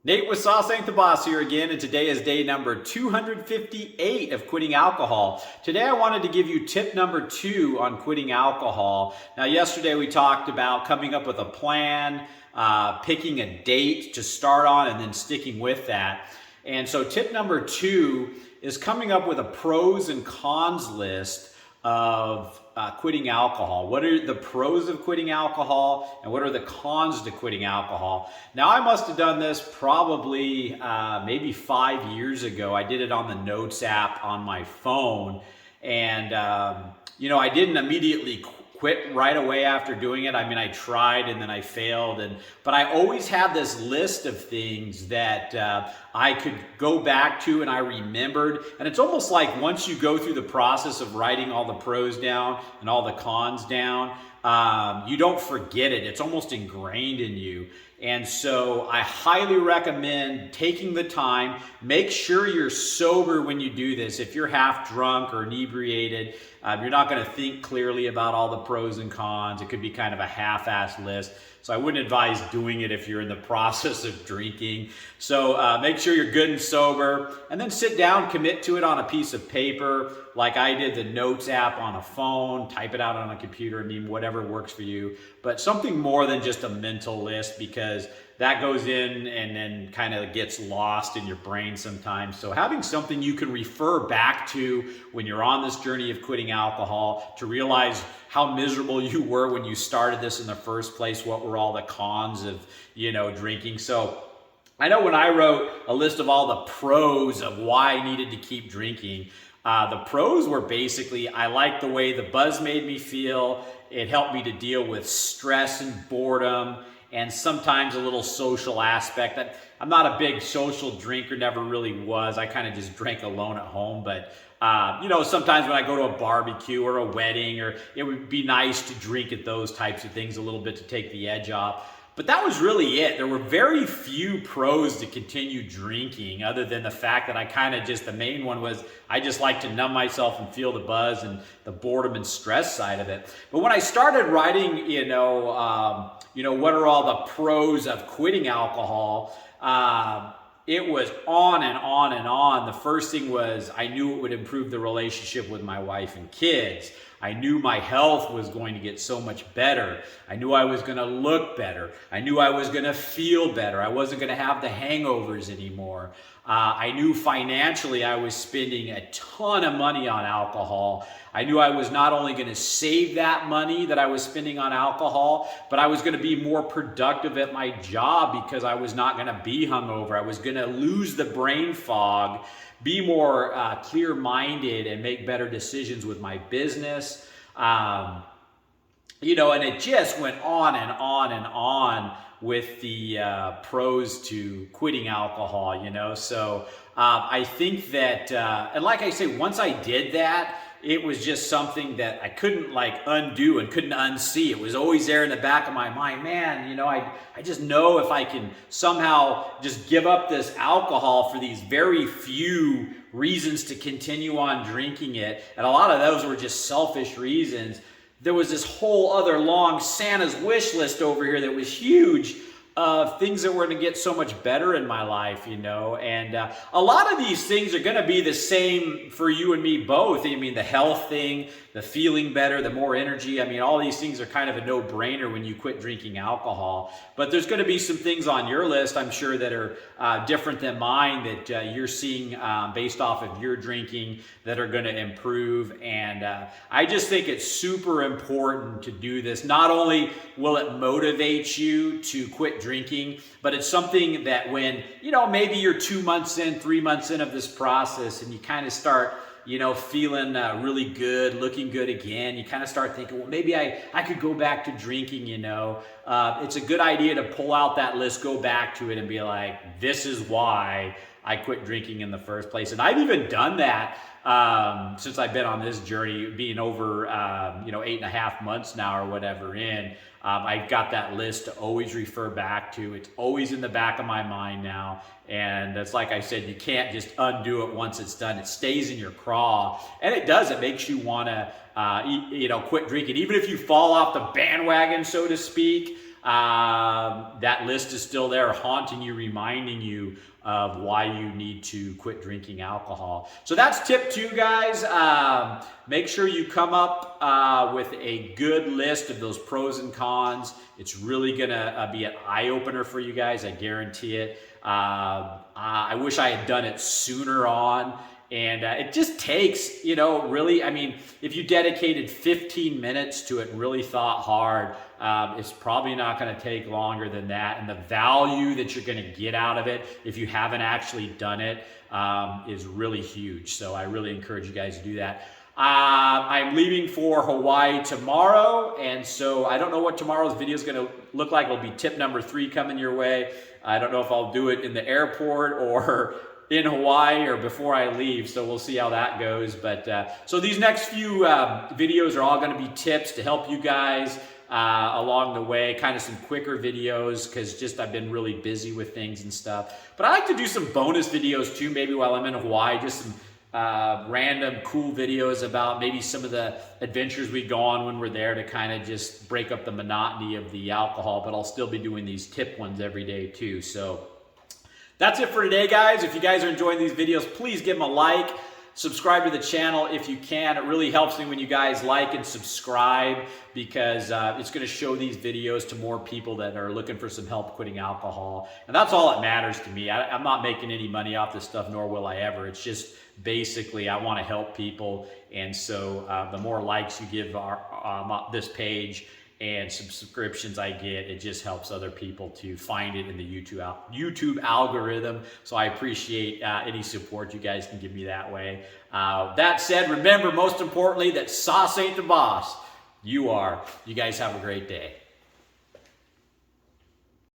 Nate with Sauce Ain't the Boss here again, and today is day number 258 of quitting alcohol. Today I wanted to give you tip number 2 on quitting alcohol. Now yesterday we talked about coming up with a plan, picking a date to start on, and then sticking with that. And so tip number 2 is coming up with a pros and cons list of quitting alcohol. What are the pros of quitting alcohol and what are the cons to quitting alcohol? Now I must have done this probably maybe 5 years ago. I did it on the Notes app on my phone, and I didn't immediately quit right away after doing it. I mean, I tried and then I failed, but I always had this list of things that I could go back to and I remembered. And it's almost like once you go through the process of writing all the pros down and all the cons down, you don't forget it. It's almost ingrained in you. And so I highly recommend taking the time. Make sure you're sober when you do this. If you're half drunk or inebriated, you're not going to think clearly about all the pros and cons. It could be kind of a half-assed list. So I wouldn't advise doing it if you're in the process of drinking. So make sure you're good and sober, and then sit down, commit to it on a piece of paper, like I did the Notes app on a phone, type it out on a computer, whatever works for you. But something more than just a mental list, because that goes in and then kind of gets lost in your brain sometimes. So having something you can refer back to when you're on this journey of quitting alcohol, to realize how miserable you were when you started this in the first place, what were all the cons of, drinking. So I know when I wrote a list of all the pros of why I needed to keep drinking, the pros were basically, I liked the way the buzz made me feel. It helped me to deal with stress and boredom, and sometimes a little social aspect. That I'm not a big social drinker, never really was. I kind of just drank alone at home. But sometimes when I go to a barbecue or a wedding, or it would be nice to drink at those types of things a little bit to take the edge off. But that was really it. There were very few pros to continue drinking, other than the fact that I kind of the main one was I just like to numb myself and feel the buzz and the boredom and stress side of it. But when I started writing, what are all the pros of quitting alcohol, it was on and on and on. The first thing was I knew it would improve the relationship with my wife and kids. I knew my health was going to get so much better. I knew I was going to look better. I knew I was going to feel better. I wasn't going to have the hangovers anymore. I knew financially I was spending a ton of money on alcohol. I knew I was not only going to save that money that I was spending on alcohol, but I was going to be more productive at my job because I was not going to be hungover. I was going to lose the brain fog, be more clear-minded, and make better decisions with my business. And it just went on and on and on with the pros to quitting alcohol, So I think that, and like I say, once I did that, it was just something that I couldn't undo and couldn't unsee. It was always there in the back of my mind. Man, I just know if I can somehow just give up this alcohol for these very few reasons to continue on drinking it, and a lot of those were just selfish reasons. There was this whole other long Santa's wish list over here that was huge of things that were going to get so much better in my life, and a lot of these things are going to be the same for you and me both. The health thing, the feeling better, the more energy. All these things are kind of a no-brainer when you quit drinking alcohol. But there's going to be some things on your list, I'm sure, that are different than mine, that you're seeing based off of your drinking, that are going to improve. And I just think it's super important to do this. Not only will it motivate you to quit drinking, but it's something that when, maybe you're 2 months in, 3 months in of this process, and you kind of start feeling really good, looking good again, you kind of start thinking, well, maybe I could go back to drinking, It's a good idea to pull out that list, go back to it, and be like, this is why I quit drinking in the first place. And I've even done that since I've been on this journey, being over 8.5 months now or whatever in. I've got that list to always refer back to. It's always in the back of my mind now. And it's like I said, you can't just undo it once it's done. It stays in your craw. And it does. It makes you want to, quit drinking. Even if you fall off the bandwagon, so to speak, that list is still there, haunting you, reminding you of why you need to quit drinking alcohol. So that's tip 2, guys. Make sure you come up with a good list of those pros and cons. It's really gonna be an eye-opener for you guys, I guarantee it. I wish I had done it sooner on. And it just takes, really, I mean, if you dedicated 15 minutes to it and really thought hard, it's probably not going to take longer than that. And the value that you're going to get out of it, if you haven't actually done it, is really huge. So I really encourage you guys to do that. I'm leaving for Hawaii tomorrow, and so I don't know what tomorrow's video is going to look like. It'll be tip number 3 coming your way. I don't know if I'll do it in the airport or in Hawaii or before I leave, so we'll see how that goes. But so these next few videos are all going to be tips to help you guys along the way, kind of some quicker videos, because just I've been really busy with things and stuff. But I like to do some bonus videos too, maybe while I'm in Hawaii, just some random cool videos about maybe some of the adventures we go on when we're there, to kind of just break up the monotony of the alcohol. But I'll still be doing these tip ones every day too. So that's it for today, guys. If you guys are enjoying these videos, please give them a like. Subscribe to the channel if you can. It really helps me when you guys like and subscribe, because it's going to show these videos to more people that are looking for some help quitting alcohol. And that's all that matters to me. I'm not making any money off this stuff, nor will I ever. It's just basically I want to help people. And so the more likes you give this page and subscriptions I get, it just helps other people to find it in the YouTube algorithm. So I appreciate any support you guys can give me that way. That said, remember, most importantly, that sauce ain't the boss. You are. You guys have a great day.